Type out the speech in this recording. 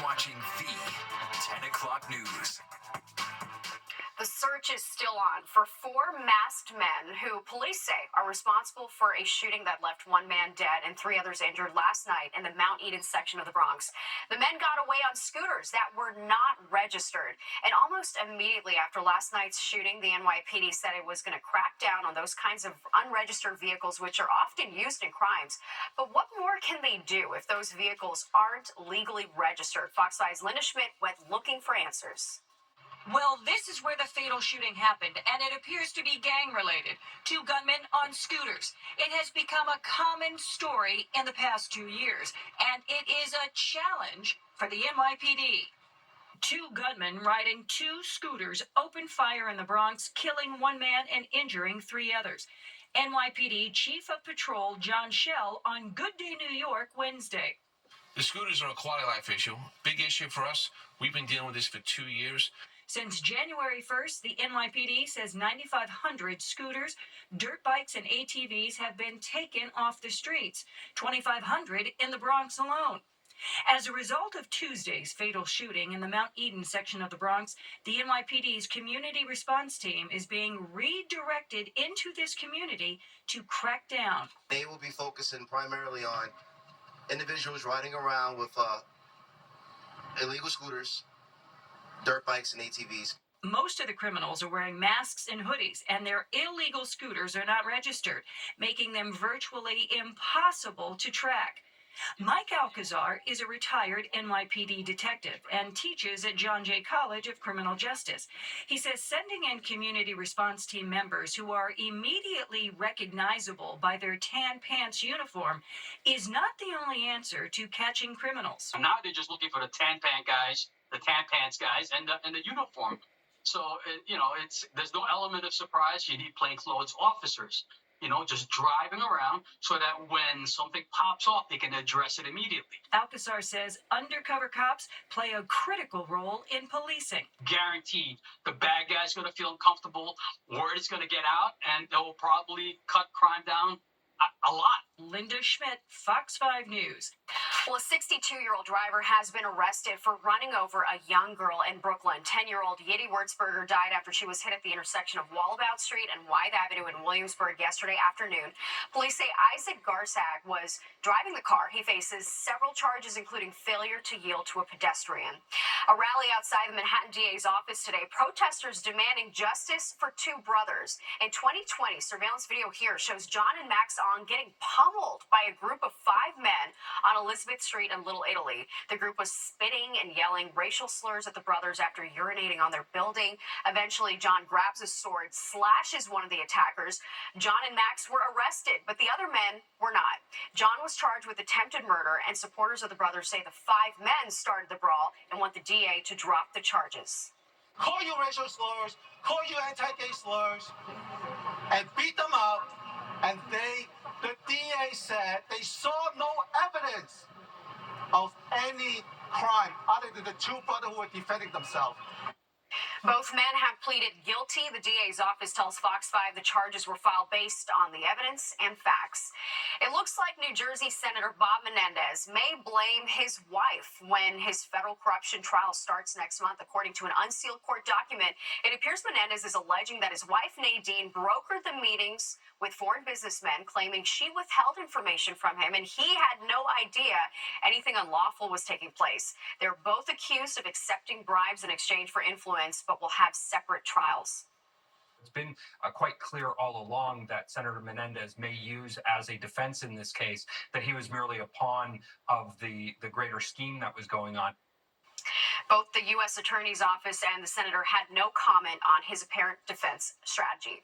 watching the 10 o'clock news. The search is still on for four masked men who police say are responsible for a shooting that left one man dead and three others injured last night in the Mount Eden section of the Bronx. The men got away on scooters that were not registered. And almost immediately after last night's shooting, the NYPD said it was going to crack down on those kinds of unregistered vehicles, which are often used in crimes. But what more can they do if those vehicles aren't legally registered? Fox 5's Linda Schmidt went looking for answers. Well, this is where the fatal shooting happened, and it appears to be gang-related. Two gunmen on scooters. It has become a common story in the past 2 years, and it is a challenge for the NYPD. Two gunmen riding two scooters opened fire in the Bronx, killing one man and injuring three others. NYPD Chief of Patrol John Schell on Good Day New York Wednesday. The scooters are a quality of life issue, big issue for us. We've been dealing with this for 2 years. Since January 1st, the NYPD says 9,500 scooters, dirt bikes, and ATVs have been taken off the streets, 2,500 in the Bronx alone. As a result of Tuesday's fatal shooting in the Mount Eden section of the Bronx, the NYPD's community response team is being redirected into this community to crack down. They will be focusing primarily on individuals riding around with illegal scooters, dirt bikes, and ATVs. Most of the criminals are wearing masks and hoodies, and their illegal scooters are not registered, making them virtually impossible to track. Mike Alcazar is a retired NYPD detective and teaches at John Jay College of Criminal Justice. He says sending in community response team members who are immediately recognizable by their tan pants uniform is not the only answer to catching criminals. Now they're just looking for the tan pants guys, and the uniform. So there's no element of surprise. You need plainclothes officers, just driving around so that when something pops off, they can address it immediately. Alcazar says undercover cops play a critical role in policing. Guaranteed, the bad guy's going to feel uncomfortable. Word is going to get out, and they'll probably cut crime down a lot. Linda Schmidt, Fox 5 News. Well, a 62-year-old driver has been arrested for running over a young girl in Brooklyn. 10-year-old Yiddy Wurzberger died after she was hit at the intersection of Wallabout Street and Wythe Avenue in Williamsburg yesterday afternoon. Police say Isaac Garsag was driving the car. He faces several charges, including failure to yield to a pedestrian. A rally outside the Manhattan DA's office today. Protesters demanding justice for two brothers. In 2020, surveillance video here shows John and Max On getting pummeled by a group of 5 men on Elizabeth Street in Little Italy. The group was spitting and yelling racial slurs at the brothers after urinating on their building. Eventually, John grabs a sword, slashes one of the attackers. John and Max were arrested, but the other men were not. John was charged with attempted murder, and supporters of the brothers say the 5 men started the brawl and want the DA to drop the charges. Call you racial slurs, call you anti-gay slurs, and beat them up. And the DA said they saw no evidence of any crime other than the two brothers who were defending themselves. Both men have pleaded guilty. The DA's office tells Fox 5 the charges were filed based on the evidence and facts. It looks like New Jersey Senator Bob Menendez may blame his wife when his federal corruption trial starts next month. According to an unsealed court document, it appears Menendez is alleging that his wife Nadine brokered the meetings with foreign businessmen, claiming she withheld information from him and he had no idea anything unlawful was taking place. They're both accused of accepting bribes in exchange for influence, but will have separate trials. It's been quite clear all along that Senator Menendez may use as a defense in this case that he was merely a pawn of the greater scheme that was going on. Both the U.S. Attorney's Office and the senator had no comment on his apparent defense strategy.